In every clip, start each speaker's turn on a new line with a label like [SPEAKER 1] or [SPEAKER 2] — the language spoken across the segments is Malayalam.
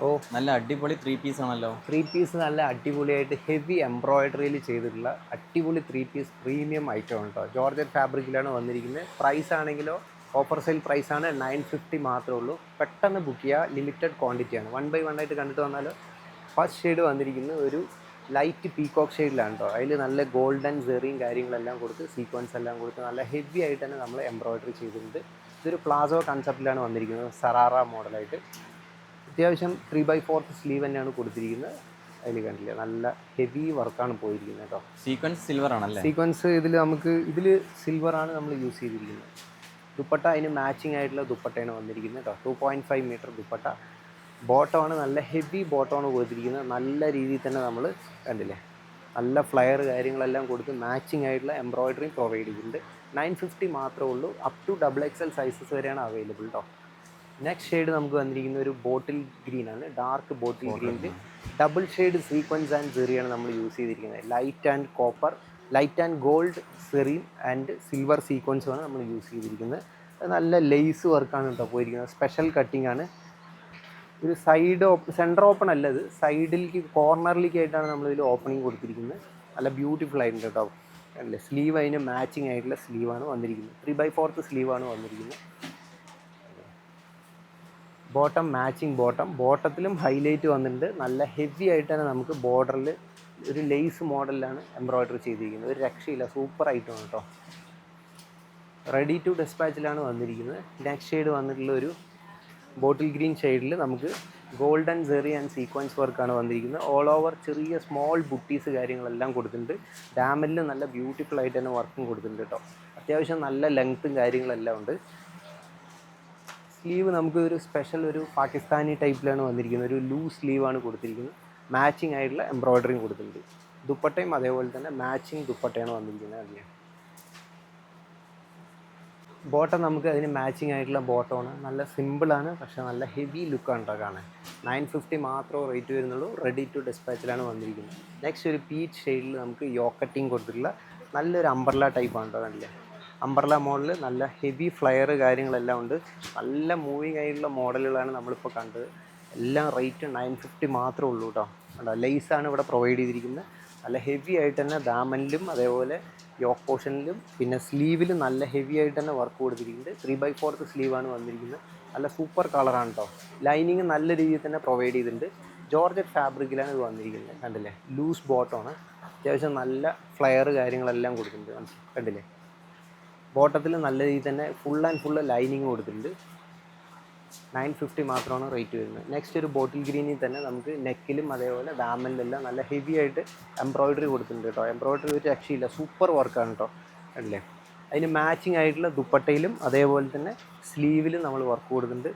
[SPEAKER 1] ഓ
[SPEAKER 2] നല്ല അടിപൊളി ത്രീ പീസ് ആണല്ലോ.
[SPEAKER 1] ത്രീ പീസ് നല്ല അടിപൊളിയായിട്ട് ഹെവി എംബ്രോയിഡറിയിൽ ചെയ്തിട്ടുള്ള അടിപൊളി ത്രീ പീസ് പ്രീമിയം ഐറ്റം ആണ് കേട്ടോ. ജോർജറ്റ് ഫാബ്രിക്കിലാണ് വന്നിരിക്കുന്നത്. പ്രൈസ് ആണെങ്കിലോ ഓഫർ സെയിൽ പ്രൈസാണ് 950 മാത്രമേ ഉള്ളൂ. പെട്ടെന്ന് ബുക്ക് ചെയ്യുക, ലിമിറ്റഡ് ക്വാണ്ടിറ്റിയാണ്. 1 by 1 ആയിട്ട് കണ്ടിട്ട് വന്നാൽ ഫസ്റ്റ് ഷെയ്ഡ് വന്നിരിക്കുന്നത് ഒരു ലൈറ്റ് പീകോക്ക് ഷെയ്ഡിലാണ് കേട്ടോ. അതിൽ നല്ല ഗോൾഡൻ സെറിയും കാര്യങ്ങളെല്ലാം കൊടുത്ത് സീക്വൻസ് എല്ലാം കൊടുത്ത് നല്ല ഹെവി ആയിട്ട് തന്നെ നമ്മൾ എംബ്രോയിഡറി ചെയ്തിട്ടുണ്ട്. ഇതൊരു പ്ലാസോ കൺസെപ്റ്റിലാണ് വന്നിരിക്കുന്നത്, സറാറ മോഡലായിട്ട്. അത്യാവശ്യം 3/4 സ്ലീവ് തന്നെയാണ് കൊടുത്തിരിക്കുന്നത്. അതിൽ കണ്ടില്ല നല്ല ഹെവി വർക്കാണ് പോയിരിക്കുന്നത് കേട്ടോ.
[SPEAKER 2] സീക്വൻസ് സിൽവർ ആണല്ലേ?
[SPEAKER 1] സീക്വൻസ് ഇതിൽ സിൽവറാണ് നമ്മൾ യൂസ് ചെയ്തിരിക്കുന്നത്. ദുപ്പട്ട അതിന് മാച്ചിങ് ആയിട്ടുള്ള ദുപ്പട്ടയാണ് വന്നിരിക്കുന്നത് കേട്ടോ. 2.5 മീറ്റർ ദുപ്പട്ട. ബോട്ടമാണ് നല്ല ഹെവി ബോട്ടമാണ് കൊടുത്തിരിക്കുന്നത്. നല്ല രീതിയിൽ തന്നെ നമ്മൾ കണ്ടില്ലേ നല്ല ഫ്ലയർ കാര്യങ്ങളെല്ലാം കൊടുത്ത് മാച്ചിങ് ആയിട്ടുള്ള എംബ്രോയിഡറി പ്രൊവൈഡ് ചെയ്തിട്ടുണ്ട്. 950 മാത്രമേ ഉള്ളൂ. അപ് ടു XXL സൈസസ് വരെയാണ് അവൈലബിൾ കേട്ടോ. നെക്സ്റ്റ് ഷെയ്ഡ് നമുക്ക് വന്നിരിക്കുന്ന ഒരു ബോട്ടിൽ ഗ്രീൻ ആണ്. ഡാർക്ക് ബോട്ടിൽ ഗ്രീനിൽ ഡബിൾ ഷെയ്ഡ് സീക്വൻസ് ആൻഡ് സെറിയാണ് നമ്മൾ യൂസ് ചെയ്തിരിക്കുന്നത്. Light and copper, light and gold zari and silver സീക്വൻസുമാണ് നമ്മൾ യൂസ് ചെയ്തിരിക്കുന്നത്. നല്ല ലേസ് വർക്കാണ് കേട്ടോ പോയിരിക്കുന്നത്. സ്പെഷ്യൽ കട്ടിംഗ് ആണ്. ഒരു സെൻറ്റർ ഓപ്പൺ അല്ല, ഇത് സൈഡിലേക്ക് കോർണറിലേക്ക് ആയിട്ടാണ് നമ്മളിതിൽ ഓപ്പണിങ് കൊടുത്തിരിക്കുന്നത്. നല്ല ബ്യൂട്ടിഫുൾ ആയിട്ടുണ്ട് കേട്ടോ. അല്ലേ സ്ലീവ് അതിന് മാച്ചിങ് ആയിട്ടുള്ള സ്ലീവാണ് വന്നിരിക്കുന്നത്. 3/4 സ്ലീവാണ് വന്നിരിക്കുന്നത്. ബോട്ടം മാച്ചിങ് ബോട്ടത്തിലും ഹൈലൈറ്റ് വന്നിട്ടുണ്ട്. നല്ല ഹെവി ആയിട്ട് തന്നെ നമുക്ക് ബോർഡറിൽ ഒരു ലേസ് മോഡലിലാണ് എംബ്രോയിഡറി ചെയ്തിരിക്കുന്നത്. ഒരു രക്ഷയില്ല, സൂപ്പർ ഐറ്റമാണ് കേട്ടോ. റെഡി ടു ഡെസ്പാച്ചിലാണ് വന്നിരിക്കുന്നത്. നെക്സ്റ്റ് ഷെയ്ഡ് വന്നിട്ടുള്ള ഒരു ബോട്ടിൽ ഗ്രീൻ ഷെയ്ഡിൽ നമുക്ക് ഗോൾഡൻ സെറി ആൻഡ് സീക്വൻസ് വർക്കാണ് വന്നിരിക്കുന്നത്. ഓൾ ഓവർ ചെറിയ സ്മോൾ ബുട്ടീസ് കാര്യങ്ങളെല്ലാം കൊടുത്തിട്ടുണ്ട്. ഡാമലിൽ നല്ല ബ്യൂട്ടിഫുൾ ആയിട്ട് തന്നെ വർക്കും കൊടുത്തിട്ടുണ്ട് കേട്ടോ. അത്യാവശ്യം നല്ല ലെങ്ത്തും കാര്യങ്ങളെല്ലാം ഉണ്ട്. സ്ലീവ് നമുക്ക് ഒരു സ്പെഷ്യൽ ഒരു പാകിസ്ഥാനി ടൈപ്പിലാണ് വന്നിരിക്കുന്നത്. ഒരു ലൂസ് സ്ലീവാണ് കൊടുത്തിരിക്കുന്നത്. മാച്ചിങ് ആയിട്ടുള്ള എംബ്രോയിഡറിയും കൊടുത്തിട്ടുണ്ട്. ദുപ്പട്ടയും അതേപോലെ തന്നെ മാച്ചിങ് ദുപ്പട്ടയാണ് വന്നിരിക്കുന്നത്. അതിന് ബോട്ടം നമുക്ക് അതിന് മാച്ചിങ് ആയിട്ടുള്ള ബോട്ടമാണ്. നല്ല സിമ്പിളാണ്, പക്ഷേ നല്ല ഹെവി ലുക്കാണ് കേട്ടോ കാണാൻ. 950 മാത്രമേ റേറ്റ് വരുന്നുള്ളൂ. റെഡി ടു ഡിസ്പാച്ചിലാണ് വന്നിരിക്കുന്നത്. നെക്സ്റ്റ് ഒരു പീച്ച് ഷെയ്ഡിൽ നമുക്ക് യോക്കട്ടിങ് കൊടുത്തിട്ടുള്ള നല്ലൊരു അംബ്രല ടൈപ്പാണ് കേട്ടോ. കണ്ടില്ലേ അംബ്രല മോഡൽ നല്ല ഹെവി ഫ്ലയർ കാര്യങ്ങളെല്ലാം ഉണ്ട്. നല്ല മൂവിങ് ആയിട്ടുള്ള മോഡലുകളാണ് നമ്മളിപ്പോൾ കണ്ടത്. എല്ലാം റേറ്റ് 950 മാത്രമേ ഉള്ളൂ കേട്ടോ. കണ്ടോ ലേസാണ് ഇവിടെ പ്രൊവൈഡ് ചെയ്തിരിക്കുന്നത്. നല്ല ഹെവി ആയിട്ട് തന്നെ ദാമനിലും അതേപോലെ യോക്ക് പോർഷനിലും പിന്നെ സ്ലീവിലും നല്ല ഹെവി ആയിട്ട് തന്നെ വർക്ക് കൊടുത്തിരിക്കുന്നത്. 3/4 സ്ലീവാണ് വന്നിരിക്കുന്നത്. നല്ല സൂപ്പർ കളറാണ് കേട്ടോ. ലൈനിങ് നല്ല രീതിയിൽ തന്നെ പ്രൊവൈഡ് ചെയ്തിട്ടുണ്ട്. ജോർജറ്റ് ഫാബ്രിക്കിലാണ് ഇത് വന്നിരിക്കുന്നത്. കണ്ടില്ലേ ലൂസ് ബോട്ടമാണ്. അത്യാവശ്യം നല്ല ഫ്ലയർ കാര്യങ്ങളെല്ലാം കൊടുത്തിട്ടുണ്ട്. കണ്ടില്ലേ ബോട്ടത്തിൽ നല്ല രീതിയിൽ തന്നെ ഫുൾ ലൈനിങ് കൊടുത്തിട്ടുണ്ട്. 950 മാത്രമാണ് റേറ്റ് വരുന്നത്. നെക്സ്റ്റ് ഒരു ബോട്ടിൽ ഗ്രീനിൽ തന്നെ നമുക്ക് നെക്കിലും അതേപോലെ ദാമനിലെല്ലാം നല്ല ഹെവി ആയിട്ട് എംബ്രോയിഡറി കൊടുത്തിട്ടുണ്ട് കേട്ടോ. എംബ്രോയിഡറി ഒരു രക്ഷയില്ല, സൂപ്പർ വർക്കാണ് കേട്ടോ. അല്ലേ അതിന് മാച്ചിങ് ആയിട്ടുള്ള ദുപ്പട്ടയിലും അതേപോലെ തന്നെ സ്ലീവിലും നമ്മൾ വർക്ക് കൊടുത്തിട്ടുണ്ട്.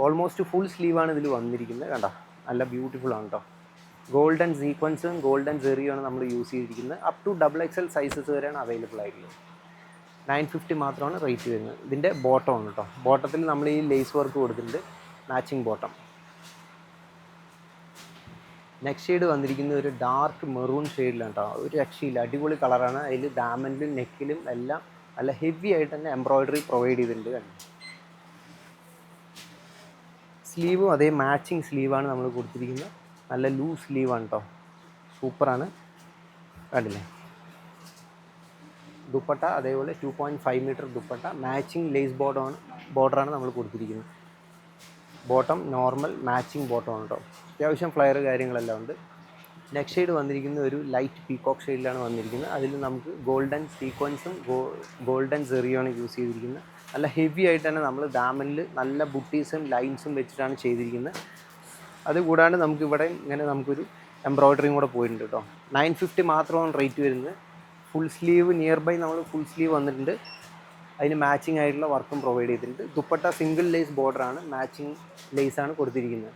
[SPEAKER 1] ഓൾമോസ്റ്റ് ഫുൾ സ്ലീവാണ് ഇതിൽ വന്നിരിക്കുന്നത്. കണ്ടോ നല്ല ബ്യൂട്ടിഫുൾ ആണ് കേട്ടോ. ഗോൾഡൻ സീക്വൻസും ഗോൾഡൻ സെറിയുമാണ് നമ്മൾ യൂസ് ചെയ്തിരിക്കുന്നത്. അപ് ടു XXL സൈസസ് വരെയാണ് അവൈലബിൾ ആയിട്ടുള്ളത്. 950 മാത്രമാണ് റേറ്റ് വരുന്നത്. ഇതിൻ്റെ ബോട്ടമാണ് കേട്ടോ. ബോട്ടത്തിൽ നമ്മൾ ഈ ലേസ് വർക്ക് കൊടുത്തിട്ടുണ്ട്, മാച്ചിങ് ബോട്ടം. നെക്സ്റ്റ് ഷെയ്ഡ് വന്നിരിക്കുന്നത് ഒരു ഡാർക്ക് മെറൂൺ ഷെയ്ഡിലാണ് കേട്ടോ. ഒരു രക്ഷയില്ല, അടിപൊളി കളറാണ്. അതിൽ ദാമനിലും നെക്കിലും എല്ലാം നല്ല ഹെവി ആയിട്ട് തന്നെ എംബ്രോയിഡറി പ്രൊവൈഡ് ചെയ്തിട്ടുണ്ട്. സ്ലീവും അതേ മാച്ചിങ് സ്ലീവാണ് നമ്മൾ കൊടുത്തിരിക്കുന്നത്. നല്ല ലൂസ് സ്ലീവാണ് കേട്ടോ, സൂപ്പറാണ്. കണ്ടില്ലേ ദുപ്പട്ട അതേപോലെ 2.5 മീറ്റർ ദുപ്പട്ട, മാച്ചിങ് ലേസ് ബോർഡറാണ് നമ്മൾ കൊടുത്തിരിക്കുന്നത്. ബോട്ടം നോർമൽ മാച്ചിങ് ബോട്ടമാണ് കേട്ടോ. അത്യാവശ്യം ഫ്ലയർ കാര്യങ്ങളെല്ലാം ഉണ്ട്. നെക്സ്റ്റ് ഷെയ്ഡ് വന്നിരിക്കുന്ന ഒരു ലൈറ്റ് പീകോക്ക് ഷെയ്ഡിലാണ് വന്നിരിക്കുന്നത്. അതിൽ നമുക്ക് ഗോൾഡൻ സീക്വൻസും ഗോൾഡൻ സെറിയാണ് യൂസ് ചെയ്തിരിക്കുന്നത്. നല്ല ഹെവി ആയിട്ട് തന്നെ നമ്മൾ ദാമനിൽ നല്ല ബുട്ടീസും ലൈൻസും വെച്ചിട്ടാണ് ചെയ്തിരിക്കുന്നത്. അതുകൂടാണ്ട് നമുക്കിവിടെ ഇങ്ങനെ നമുക്കൊരു എംബ്രോയിഡറിയും കൂടെ പോയിട്ടുണ്ട് കേട്ടോ. 950 മാത്രമാണ് റേറ്റ് വരുന്നത്. ഫുൾ സ്ലീവ് നിയർ ബൈ നമ്മൾ ഫുൾ സ്ലീവ് വന്നിട്ടുണ്ട്. അതിന് മാച്ചിങ് ആയിട്ടുള്ള വർക്കും പ്രൊവൈഡ് ചെയ്തിട്ടുണ്ട്. ദുപ്പട്ട സിംഗിൾ ലേസ് ബോർഡറാണ്, മാച്ചിങ് ലേസാണ് കൊടുത്തിരിക്കുന്നത്.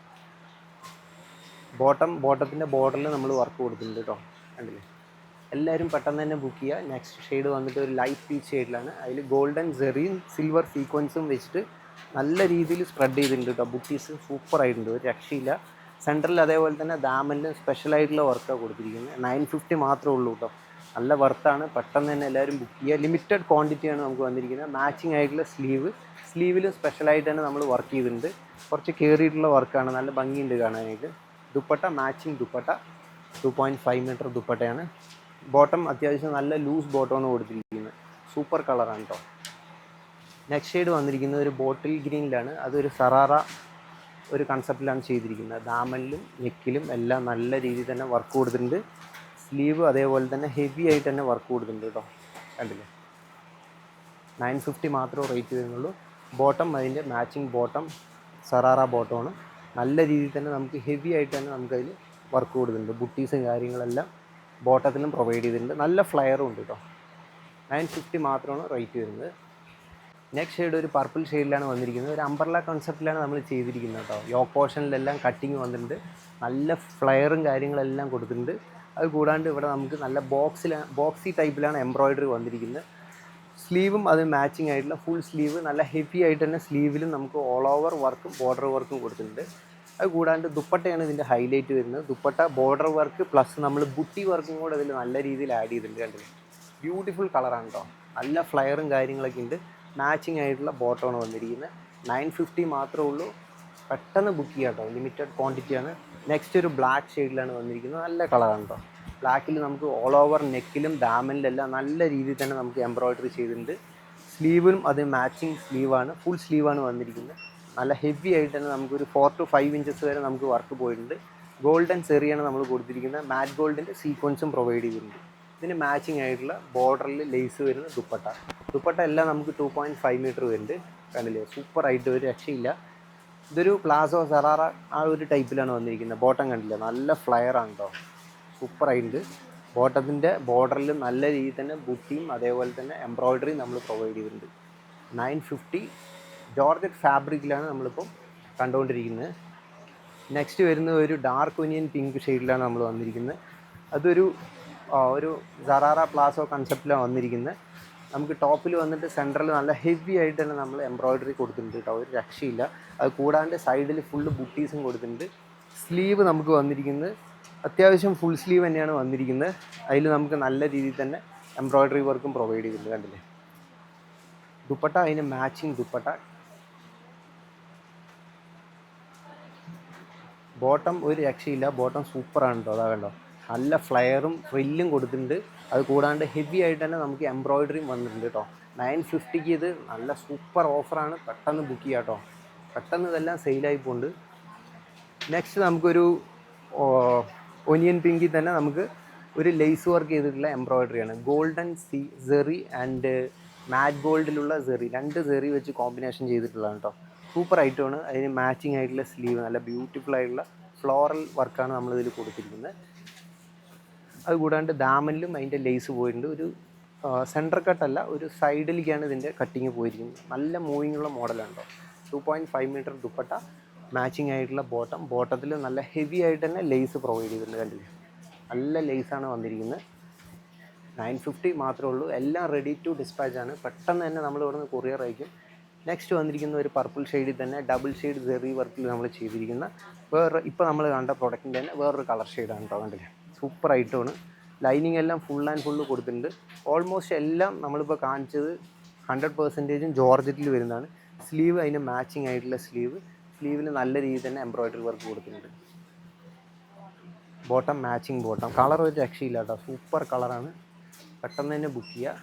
[SPEAKER 1] ബോട്ടത്തിൻ്റെ ബോർഡറിൽ നമ്മൾ വർക്ക് കൊടുത്തിട്ടുണ്ട് കേട്ടോ. കണ്ടില്ലേ എല്ലാവരും പെട്ടെന്ന് തന്നെ ബുക്ക് ചെയ്യുക. നെക്സ്റ്റ് ഷെയ്ഡ് വന്നിട്ട് ഒരു ലൈറ്റ് പീച്ച് ഷെയ്ഡിലാണ്. അതിൽ ഗോൾഡൻ സെറിയും സിൽവർ സീക്വൻസും വെച്ചിട്ട് നല്ല രീതിയിൽ സ്പ്രെഡ് ചെയ്തിട്ടുണ്ട് കേട്ടോ. ബുട്ടീസ് സൂപ്പർ ആയിട്ടുണ്ട്, ഒരു രക്ഷയില്ല. സെൻറ്ററിൽ അതേപോലെ തന്നെ ദാമനിലും സ്പെഷ്യലായിട്ടുള്ള വർക്കാണ് കൊടുത്തിരിക്കുന്നത്. 950 മാത്രമേ ഉള്ളൂ കേട്ടോ. നല്ല വർത്താണ്. പെട്ടെന്ന് തന്നെ എല്ലാവരും ബുക്ക് ചെയ്യുക. ലിമിറ്റഡ് ക്വാണ്ടിറ്റിയാണ് നമുക്ക് വന്നിരിക്കുന്നത്. മാച്ചിങ് ആയിട്ടുള്ള സ്ലീവ് സ്ലീവിലും സ്പെഷ്യലായിട്ട് തന്നെ നമ്മൾ വർക്ക് ചെയ്തിട്ടുണ്ട്. കുറച്ച് കയറിയിട്ടുള്ള വർക്കാണ്, നല്ല ഭംഗിയുണ്ട് കാണാനായിട്ട്. ദുപ്പട്ട മാച്ചിങ് ദുപ്പട്ട 2.5 മീറ്റർ ദുപ്പട്ടയാണ്. ബോട്ടം അത്യാവശ്യം നല്ല ലൂസ് ബോട്ടമാണ് കൊടുത്തിരിക്കുന്നത്. സൂപ്പർ കളറാണ് കേട്ടോ. നെക്സ്റ്റ് ഷെയ്ഡ് വന്നിരിക്കുന്നത് ഒരു ബോട്ടിൽ ഗ്രീനിലാണ്. അതൊരു സറാറ ഒരു കൺസെപ്റ്റിലാണ് ചെയ്തിരിക്കുന്നത്. ദാമനിലും നെക്കിലും എല്ലാം നല്ല രീതിയിൽ തന്നെ വർക്ക് കൊടുത്തിട്ടുണ്ട്. സ്ലീവ് അതേപോലെ തന്നെ ഹെവി ആയിട്ട് തന്നെ വർക്ക് കൊടുത്തിട്ടുണ്ട് കേട്ടോ. കണ്ടില്ലേ, 950 മാത്രമേ റേറ്റ് വരുന്നുള്ളൂ. ബോട്ടം അതിൻ്റെ മാച്ചിങ് ബോട്ടം സറാറ ബോട്ടമാണ്. നല്ല രീതിയിൽ തന്നെ നമുക്ക് ഹെവി ആയിട്ട് തന്നെ നമുക്കതിൽ വർക്ക് കൊടുത്തിട്ടുണ്ട്. ബുട്ടീസും കാര്യങ്ങളെല്ലാം ബോട്ടത്തിലും പ്രൊവൈഡ് ചെയ്തിട്ടുണ്ട്. നല്ല ഫ്ലയറും ഉണ്ട് കേട്ടോ. 950 മാത്രമാണ് റേറ്റ് വരുന്നത്. നെക്സ്റ്റ് ഷെയ്ഡ് ഒരു പർപ്പിൾ ഷെയ്ഡിലാണ് വന്നിരിക്കുന്നത്. ഒരു അംബ്രല്ല കോൺസെപ്റ്റിലാണ് നമ്മൾ ചെയ്തിരിക്കുന്നത് കേട്ടോ. യോക്ക് പോർഷനിലെല്ലാം കട്ടിങ് വന്നിട്ടുണ്ട്. നല്ല ഫ്ലയറും കാര്യങ്ങളെല്ലാം കൊടുത്തിട്ടുണ്ട്. അത് കൂടാണ്ട് ഇവിടെ നമുക്ക് നല്ല ബോക്സി ടൈപ്പിലാണ് എംബ്രോയിഡറി വന്നിരിക്കുന്നത്. സ്ലീവും അത് മാച്ചിങ് ആയിട്ടുള്ള ഫുൾ സ്ലീവ്, നല്ല ഹെവി ആയിട്ട് തന്നെ സ്ലീവിലും നമുക്ക് ഓൾ ഓവർ വർക്കും ബോർഡർ വർക്കും കൊടുത്തിട്ടുണ്ട്. അത് കൂടാണ്ട് ദുപ്പട്ടയാണ് ഇതിൻ്റെ ഹൈലൈറ്റ് വരുന്നത്. ദുപ്പട്ട ബോർഡർ വർക്ക് പ്ലസ് നമ്മൾ ബുട്ടി വർക്കും കൂടെ അതിൽ നല്ല രീതിയിൽ ആഡ് ചെയ്തിട്ടുണ്ട്. കണ്ടില്ലേ, ബ്യൂട്ടിഫുൾ കളറാണ് കേട്ടോ. നല്ല ഫ്ലയറും കാര്യങ്ങളൊക്കെ ഉണ്ട്. മാച്ചിങ് ആയിട്ടുള്ള ബോട്ടമാണ് വന്നിരിക്കുന്നത്. 950 മാത്രമേ ഉള്ളൂ. പെട്ടെന്ന് ബുക്ക് ചെയ്യാം കേട്ടോ, ലിമിറ്റഡ് ക്വാണ്ടിറ്റിയാണ്. നെക്സ്റ്റ് ഒരു ബ്ലാക്ക് ഷെയ്ഡിലാണ് വന്നിരിക്കുന്നത്. നല്ല കളറാണ് കേട്ടോ. ബ്ലാക്കിൽ നമുക്ക് ഓൾ ഓവർ നെക്കിലും ഡാമനിലെല്ലാം നല്ല രീതിയിൽ തന്നെ നമുക്ക് എംബ്രോയിഡറി ചെയ്തിട്ടുണ്ട്. സ്ലീവിലും അത് മാച്ചിങ് സ്ലീവാണ്, ഫുൾ സ്ലീവാണ് വന്നിരിക്കുന്നത്. നല്ല ഹെവി ആയിട്ട് തന്നെ നമുക്കൊരു 4 to 5 ഇഞ്ചസ് വരെ നമുക്ക് വർക്ക് പോയിട്ടുണ്ട്. ഗോൾഡൻ സെറിയാണ് നമ്മൾ കൊടുത്തിരിക്കുന്നത്. മാറ്റ് ഗോൾഡിൻ്റെ സീക്വൻസും പ്രൊവൈഡ് ചെയ്തിട്ടുണ്ട്. ഇതിന് മാച്ചിങ് ആയിട്ടുള്ള ബോർഡറിൽ ലേസ് വരുന്ന ദുപ്പട്ട എല്ലാം നമുക്ക് 2.5 മീറ്റർ വരുന്നുണ്ട്. കണ്ടില്ലേ, സൂപ്പറായിട്ട് ഒരു രക്ഷയില്ല. ഇതൊരു പ്ലാസോ സറാറ ആ ഒരു ടൈപ്പിലാണ് വന്നിരിക്കുന്നത്. ബോട്ടം കണ്ടില്ല, നല്ല ഫ്ലയറാണ് കേട്ടോ. സൂപ്പറായിട്ടുണ്ട്. ബോട്ടത്തിൻ്റെ ബോർഡറിൽ നല്ല രീതിയിൽ തന്നെ ബുട്ടിയും അതേപോലെ തന്നെ എംബ്രോയിഡറിയും നമ്മൾ പ്രൊവൈഡ് ചെയ്തിട്ടുണ്ട്. 950 ജോർജറ്റ് ഫാബ്രിക്കിലാണ് നമ്മളിപ്പോൾ കണ്ടുകൊണ്ടിരിക്കുന്നത്. നെക്സ്റ്റ് വരുന്നത് ഒരു ഡാർക്ക് ഒനിയൻ പിങ്ക് ഷെയ്ഡിലാണ് നമ്മൾ വന്നിരിക്കുന്നത്. അതൊരു സറാറ പ്ലാസോ കൺസെപ്റ്റിലാണ് വന്നിരിക്കുന്നത്. നമുക്ക് ടോപ്പിൽ വന്നിട്ട് സെൻറ്ററിൽ നല്ല ഹെവി ആയിട്ട് തന്നെ നമ്മൾ എംബ്രോയിഡറി കൊടുത്തിട്ടുണ്ട് കേട്ടോ, ഒരു രക്ഷയില്ല. അത് കൂടാണ്ട് സൈഡിൽ ഫുള്ള് ബുട്ടീസും കൊടുത്തിട്ടുണ്ട്. സ്ലീവ് നമുക്ക് വന്നിരിക്കുന്നത് അത്യാവശ്യം ഫുൾ സ്ലീവ് തന്നെയാണ് വന്നിരിക്കുന്നത്. അതിൽ നമുക്ക് നല്ല രീതിയിൽ തന്നെ എംബ്രോയിഡറി വർക്കും പ്രൊവൈഡ് ചെയ്തിട്ടുണ്ട്. കണ്ടില്ലേ, ദുപ്പട്ട അതിന് മാച്ചിങ് ദുപ്പട്ട. ബോട്ടം ഒരു രക്ഷയില്ല, ബോട്ടം സൂപ്പറാണ് കേട്ടോ. അതാ കണ്ടോ, നല്ല ഫ്ലയറും ഫ്രില്ലും കൊടുത്തിട്ടുണ്ട്. അത് കൂടാണ്ട് ഹെവി ആയിട്ട് തന്നെ നമുക്ക് എംബ്രോയിഡറിയും വന്നിട്ടുണ്ട് കേട്ടോ. 950 ഇത് നല്ല സൂപ്പർ ഓഫറാണ്. പെട്ടെന്ന് ബുക്ക് ചെയ്യാം കേട്ടോ, പെട്ടെന്ന് ഇതെല്ലാം സെയിലായി പോകുന്നുണ്ട്. നെക്സ്റ്റ് നമുക്കൊരു ഒനിയൻ പിങ്കിൽ തന്നെ നമുക്ക് ഒരു ലേസ് വർക്ക് ചെയ്തിട്ടുള്ള എംബ്രോയിഡറിയാണ്. ഗോൾഡൻ സെറി ആൻഡ് മാറ്റ് ഗോൾഡിലുള്ള സെറി, 2 സെറി വെച്ച് കോമ്പിനേഷൻ ചെയ്തിട്ടുള്ളതാണ് കേട്ടോ. സൂപ്പർ ഐറ്റമാണ്. അതിന് മാച്ചിങ് ആയിട്ടുള്ള സ്ലീവ്, നല്ല ബ്യൂട്ടിഫുൾ ആയിട്ടുള്ള ഫ്ലോറൽ വർക്കാണ് നമ്മളിതിൽ കൊടുത്തിരിക്കുന്നത്. അതുകൂടാണ്ട് ദാമനിലും അതിൻ്റെ ലേസ് പോയിട്ടുണ്ട്. ഒരു സെൻറ്റർ കട്ടല്ല, ഒരു സൈഡിലേക്കാണ് ഇതിൻ്റെ കട്ടിങ് പോയിരിക്കുന്നത്. നല്ല മൂവിങ് ഉള്ള മോഡലാണ് കേട്ടോ. 2.5 മീറ്റർ ദുപ്പട്ട, മാച്ചിങ് ആയിട്ടുള്ള ബോട്ടത്തിൽ നല്ല ഹെവി ആയിട്ട് തന്നെ ലേസ് പ്രൊവൈഡ് ചെയ്തിട്ടുണ്ട്. കണ്ടില്ലേ, നല്ല ലേസാണ് വന്നിരിക്കുന്നത്. 950 മാത്രമേ ഉള്ളൂ. എല്ലാം റെഡി ടു ഡിസ്പാച്ച് ആണ്. പെട്ടെന്ന് തന്നെ നമ്മൾ ഇവിടുന്ന് കൊറിയർ അയക്കും. നെക്സ്റ്റ് വന്നിരിക്കുന്ന ഒരു പർപ്പിൾ ഷെയ്ഡിൽ തന്നെ ഡബിൾ ഷെയ്ഡ് സെറി വർക്കിൽ നമ്മൾ ചെയ്തിരിക്കുന്ന ഇപ്പോൾ നമ്മൾ കണ്ട പ്രൊഡക്റ്റിൻ്റെ തന്നെ വേറൊരു കളർ ഷെയ്ഡാണ് കേട്ടോ. കണ്ടില്ലേ, സൂപ്പർ ഐറ്റമാണ്. ലൈനിങ് എല്ലാം ഫുൾ ആൻഡ് ഫുള്ള് കൊടുത്തിട്ടുണ്ട്. ഓൾമോസ്റ്റ് എല്ലാം നമ്മളിപ്പോൾ കാണിച്ചത് 100% ജോർജറ്റിൽ വരുന്നതാണ്. സ്ലീവ് അതിന് മാച്ചിങ് ആയിട്ടുള്ള സ്ലീവിൽ നല്ല രീതിയിൽ തന്നെ എംബ്രോയിഡറി വർക്ക് കൊടുത്തിട്ടുണ്ട്. Bottom matching bottom. കളർ ഒരു രക്ഷയില്ല കേട്ടോ, സൂപ്പർ കളറാണ്. പെട്ടെന്ന് തന്നെ ബുക്ക് ചെയ്യുക.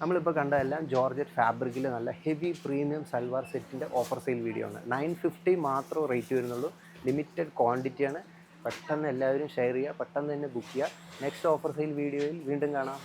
[SPEAKER 1] നമ്മളിപ്പോൾ കണ്ടതെല്ലാം ജോർജറ്റ് ഫാബ്രിക്കിൽ നല്ല ഹെവി പ്രീമിയം സൽവാർ സെറ്റിൻ്റെ ഓഫർ സെയിൽ വീഡിയോ ആണ്. 950 മാത്രമേ റേറ്റ് വരുന്നുള്ളൂ. ലിമിറ്റഡ് ക്വാണ്ടിറ്റിയാണ്. പെട്ടെന്ന് എല്ലാവരും ഷെയർ ചെയ്യുക, പെട്ടെന്ന് തന്നെ ബുക്ക് ചെയ്യുക. നെക്സ്റ്റ് ഓഫർ സെയിൽ വീഡിയോയിൽ വീണ്ടും കാണാം.